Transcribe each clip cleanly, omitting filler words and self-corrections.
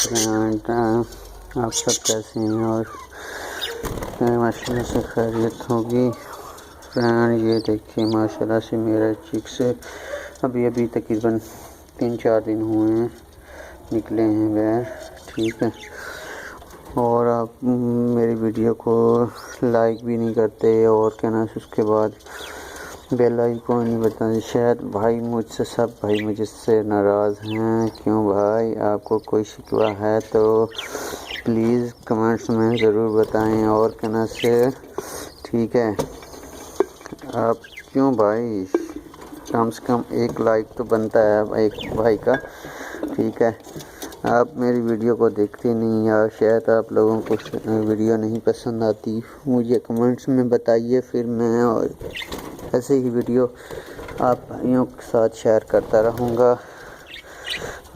Friend, आप सब कैसे हैं और माशाल्लाह से खैरियत होगी। फ्रेंड ये देखिए माशाल्लाह से मेरा चिक्स अभी तकरीबन 3-4 दिन हुए हैं, निकले हैं बाहर। ठीक है, और आप मेरी वीडियो को लाइक भी नहीं करते और क्या ना उसके बाद बेल आइकन नहीं बताते। शायद भाई मुझसे सब भाई मुझसे नाराज़ हैं। क्यों भाई, आपको कोई शिकवा है तो प्लीज़ कमेंट्स में ज़रूर बताएं और कहना से। ठीक है, आप क्यों भाई, कम से कम एक लाइक तो बनता है एक भाई का। ठीक है, आप मेरी वीडियो को देखते नहीं या शायद आप लोगों को वीडियो नहीं पसंद आती, मुझे कमेंट्स में बताइए, फिर मैं और ऐसे ही वीडियो आप भाइयों के साथ शेयर करता रहूँगा।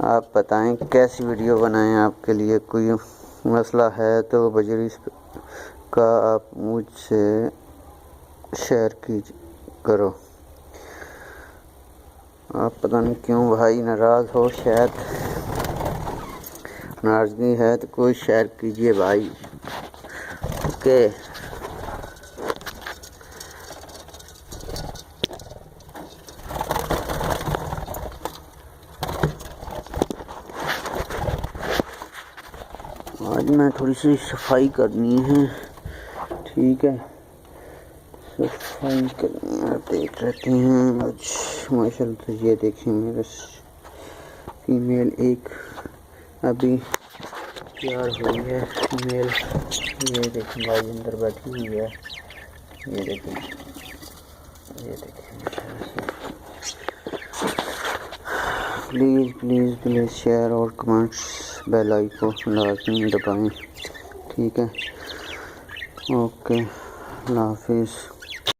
आप बताएं कैसी वीडियो बनाएं, आपके लिए कोई मसला है तो बजरीस का आप मुझसे शेयर करो। आप पता नहीं क्यों भाई नाराज़ हो, शायद नाराज़गी है तो कोई शेयर कीजिए भाई। ओके, आज मैं थोड़ी सी सफाई करनी है। ठीक है, सफाई करनी है, देख लेते हैं आज माशाल्लाह। तो ये देखिए मेरा फीमेल एक अभी तैयार हुई है। मेल ये देखिए भाई अंदर बैठी हुई है। ये देखिए प्लीज़ प्लीज़ प्लीज़ शेयर और कमेंट्स बेल आइकन लाजमी दबाएं। ठीक है, ओके, अल्लाह हाफिज़।